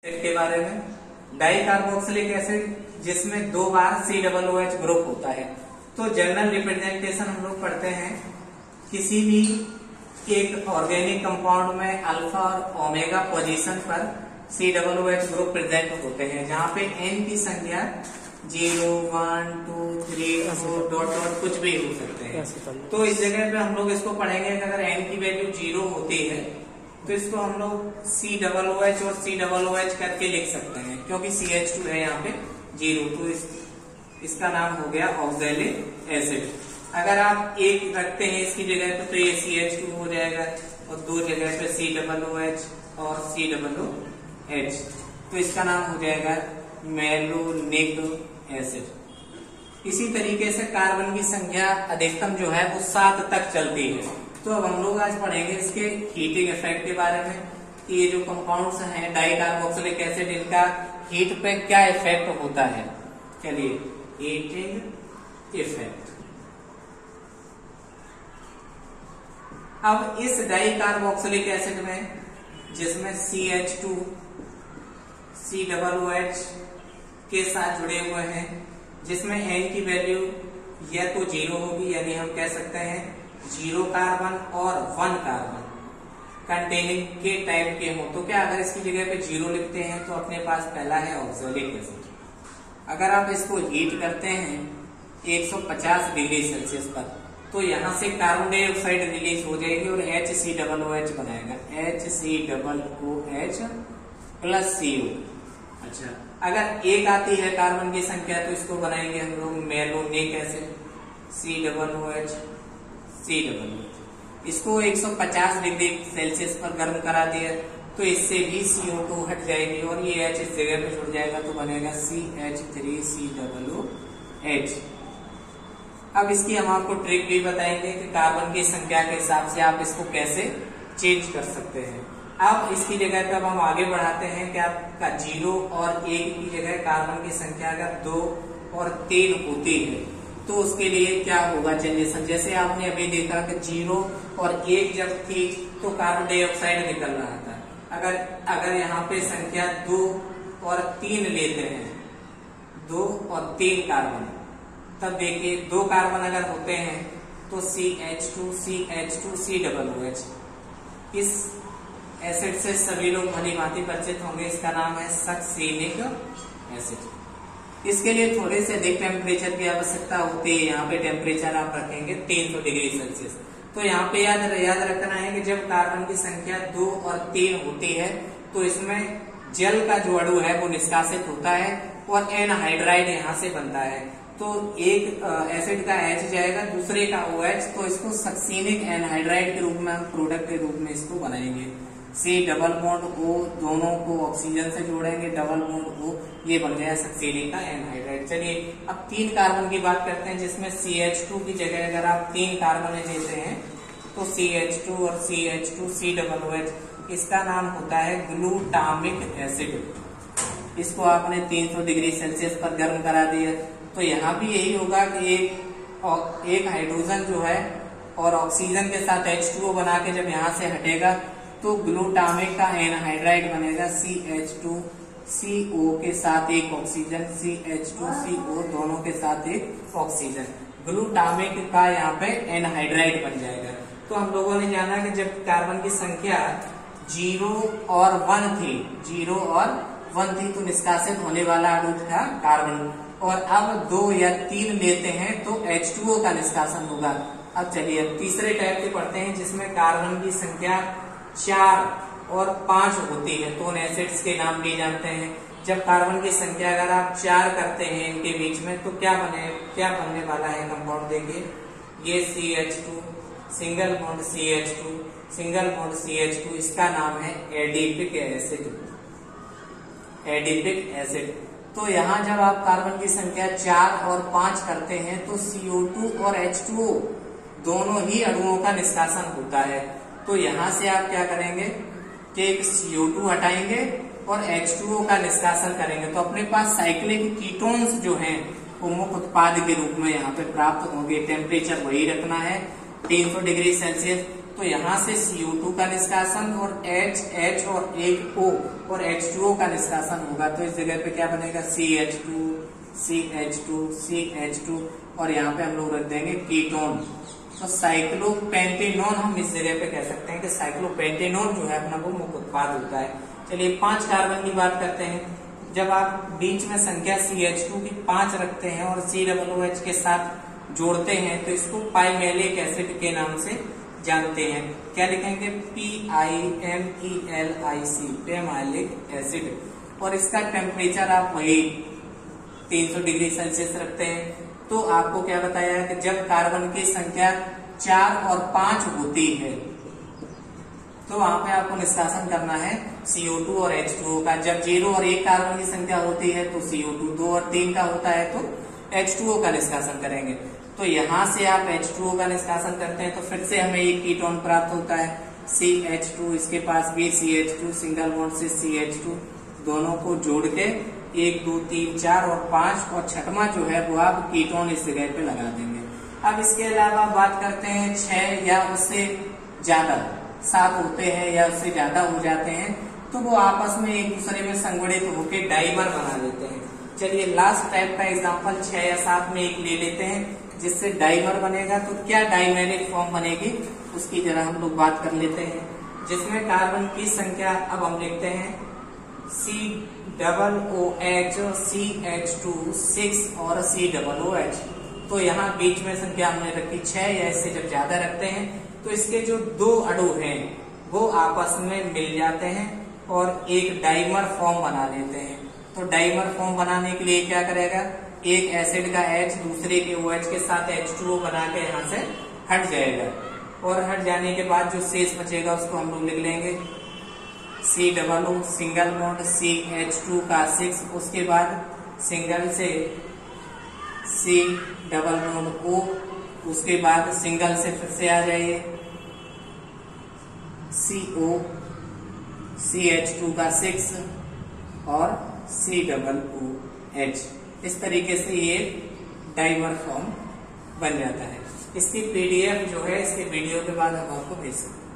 के बारे में। डाई कार्बोक्सिलिक एसिड जिसमें 2 बार COOH ग्रुप होता है। तो जनरल रिप्रेजेंटेशन हम लोग पढ़ते हैं, किसी भी एक ऑर्गेनिक कंपाउंड में अल्फा और ओमेगा पोजीशन पर COOH ग्रुप प्रेजेंट होते हैं, जहाँ पे N की संख्या 0, 1, 2, 3, 4 डॉट डॉट कुछ भी हो सकते हैं। तो इस जगह पे हम लोग इसको पढ़ेंगे कि अगर N की वैल्यू 0 होती है तो इसको हम लोग COOH और COOH करके लिख सकते हैं, क्योंकि CH2 है यहाँ पे 0, तो इसका नाम हो गया ऑक्सैलिक एसिड। अगर आप एक रखते हैं इसकी जगह पे तो ये CH2 हो जाएगा और 2 जगह पे COOH और COOH, तो इसका नाम हो जाएगा मैलोनिक एसिड। इसी तरीके से कार्बन की संख्या अधिकतम जो है वो 7 तक चलती है। तो अब हम लोग आज पढ़ेंगे इसके हीटिंग इफेक्ट के बारे में, कि ये जो कंपाउंड्स हैं डाई कार्बोक्सिलिक एसिड, इनका हीट पे क्या इफेक्ट होता है। चलिए, हीटिंग इफेक्ट। अब इस डाई कार्बोक्सिलिक एसिड में जिसमें CH2 COOH के साथ जुड़े हुए हैं, जिसमें N की वैल्यू या तो 0 होगी, यानी हम कह सकते हैं 0 कार्बन और 1 कार्बन कंटेनिंग के टाइप के हो, तो क्या अगर इसकी जगह पे 0 लिखते हैं तो अपने पास पहला है ऑक्सैलिक एसिड। अगर आप इसको हीट करते हैं 150 डिग्री सेल्सियस पर, तो यहाँ से कार्बन डाइऑक्साइड रिलीज हो जाएगी और HCOOH बनाएगा, HCOOH प्लस CO। अच्छा, अगर एक आती है कार्बन की संख्या तो इसको बनाएंगे हम लोग मैलोनिक एसिड, COOH। इसको 150 डिग्री सेल्सियस पर गर्म करा दिया तो इससे भी CO2 हट जाएगी और ये H इस जगह पे जुड़ जाएगा तो बनेगा CH3COOH। अब इसकी हम आपको ट्रिक भी बताएंगे कि कार्बन की संख्या के हिसाब से आप इसको कैसे चेंज कर सकते हैं। अब इसकी जगह पे हम आगे बढ़ाते हैं कि आपका 0 और 1 की जगह कार्बन की संख्या अगर 2 और 3 होती है तो उसके लिए क्या होगा जनरेशन। जैसे आपने अभी देखा कि 0 और 1 जब थी तो कार्बन डाइऑक्साइड निकल रहा था। अगर यहाँ पे संख्या 2 और 3 लेते हैं, 2 और 3 कार्बन, तब देखिए 2 कार्बन अगर होते हैं तो CH2 COOH। इस एसिड से सभी लोग भली भांति परिचित होंगे, इसका नाम है सक्सीनिक एसिड। इसके लिए थोड़े से अधिक टेम्परेचर की आवश्यकता होती है। यहाँ पे टेम्परेचर आप रखेंगे 300 डिग्री सेल्सियस। तो यहाँ पे याद रखना है कि जब कार्बन की संख्या 2 और 3 होती है तो इसमें जल का जो अणु है वो निष्कासित होता है और एनहाइड्राइड यहाँ से बनता है। तो एक एसिड का H जाएगा, दूसरे का OH, तो इसको सक्सीनिक एनहाइड्राइड के रूप में हम प्रोडक्ट के रूप में इसको बनाएंगे। C डबल बॉन्ड O, दोनों को ऑक्सीजन से जोड़ेंगे, डबल बॉन्ड O, ये बन गया सक्सीनिक का एनहाइड्राइड। चलिए अब 3 कार्बन की बात करते हैं, जिसमें CH2 की जगह अगर आप 3 कार्बन लेते हैं तो CH2 और CH2 COOH, इसका नाम होता है ग्लूटामिक एसिड। इसको आपने 300 डिग्री सेल्सियस पर गर्म करा दिया तो यहाँ भी यही होगा कि एक हाइड्रोजन जो है और ऑक्सीजन के साथ H2O बना के जब यहाँ से हटेगा तो ग्लूटामिक का एनहाइड्राइड बनेगा, CH2CO के साथ एक ऑक्सीजन, CH2CO दोनों के साथ एक ऑक्सीजन, ग्लूटामिक का यहाँ पे एनहाइड्राइड बन जाएगा। तो हम लोगों ने जाना कि जब कार्बन की संख्या 0 और 1 थी, 0 और 1 थी तो निष्कासित होने वाला अणु था कार्बन, और अब 2 या 3 लेते हैं तो H2O का निष्कासन होगा। अब चलिए तीसरे टाइप के पढ़ते हैं, जिसमें कार्बन की संख्या 4 और 5 होती है, तो उन एसिड्स के नाम लिए जाते हैं। जब कार्बन की संख्या अगर आप 4 करते हैं इनके बीच में तो क्या बनने वाला है कंपाउंड, देखिए ये CH2 single bond CH2 single bond CH2, इसका नाम है एडिपिक एसिड, एडिपिक एसिड। तो यहाँ जब आप कार्बन की संख्या 4 और 5 करते हैं तो CO2 और H2O दोनों ही अणुओं का निष्कासन होता है। तो यहाँ से आप क्या करेंगे कि एक CO2 हटाएंगे और H2O का निष्कासन करेंगे, तो अपने पास साइक्लिक कीटोन्स जो हैं वो मुख्य उत्पाद के रूप में यहाँ पे प्राप्त होंगे। टेम्परेचर वही रखना है 300 डिग्री सेल्सियस। तो यहाँ से CO2 का निष्कासन और H और एक O और H2O का निष्कासन होगा। तो इस जगह पे क्या बनेगा, CH2 और यहाँ पे हम लोग रख देंगे कीटोन। तो साइक्लोपेंटेनॉन हम इस जगह पे कह सकते हैं कि साइक्लोपेंटेनॉन जो है अपना वो मुख्य उत्पाद होता है। चलिए 5 कार्बन की बात करते हैं। जब आप बीच में संख्या CH2 की 5 रखते हैं और COOH के साथ जोड़ते हैं तो इसको पाइमेलिक एसिड के नाम से जानते हैं। क्या लिखेंगे, PIMELIC, पाइमेलिक एसिड। और इसका टेम्परेचर आप वही 300 डिग्री सेल्सियस रखते हैं। तो आपको क्या बताया है कि जब कार्बन की संख्या 4 और 5 होती है तो वहां पे आपको निष्कासन करना है CO2 और H2O का। जब 0 और 1 कार्बन की संख्या होती है तो CO2, 2 और 3 का होता है तो H2O का निष्कासन करेंगे। तो यहां से आप H2O का निष्कासन करते हैं तो फिर से हमें एक कीटोन प्राप्त होता है CH2, इसके पास भी CH2, सिंगल बॉन्ड से CH2, दोनों को जोड़ के 1 2 3 4 और 5 और छठवां जो है वो आप कीटोन इस जगह पे लगा देंगे। अब इसके अलावा बात करते हैं 6 या उससे ज्यादा 7 होते हैं या उससे ज्यादा हो जाते हैं तो वो आपस में एक दूसरे में संगठित होकर डाइमर बना देते हैं। चलिए लास्ट टाइप का एग्जांपल 6 या 7 में एक ले लेते हैं जिससे डाइमर बनेगा। तो क्या डाइमेरिक फॉर्म बनेगी उसकी जरा हम लोग बात कर लेते हैं, जिसमें कार्बन की संख्या अब हम लिखते हैं COOH, CH2, 6 और COOH। तो यहाँ बीच में संख्या हमने रखी 6 या इससे जब ज्यादा रखते हैं तो इसके जो 2 अणु हैं वो आपस में मिल जाते हैं और एक डाइमर फॉर्म बना देते हैं। तो डाइमर फॉर्म बनाने के लिए क्या करेगा, एक एसिड का H दूसरे के OH के साथ H2O बना के यहाँ से हट जाएगा और हट जाने के बाद जो शेष बचेगा उसको हम लोग लिख लेंगे COO, सिंगल बॉन्ड CH2 का 6, उसके बाद सिंगल से C डबल बॉन्ड O, उसके बाद सिंगल से फिर से आ जाइए CO, CH2 का 6 और COOH। इस तरीके से ये डाइमर फॉर्म बन जाता है। इसकी PDF जो है इसके वीडियो के बाद हम आपको भेज सकते हैं।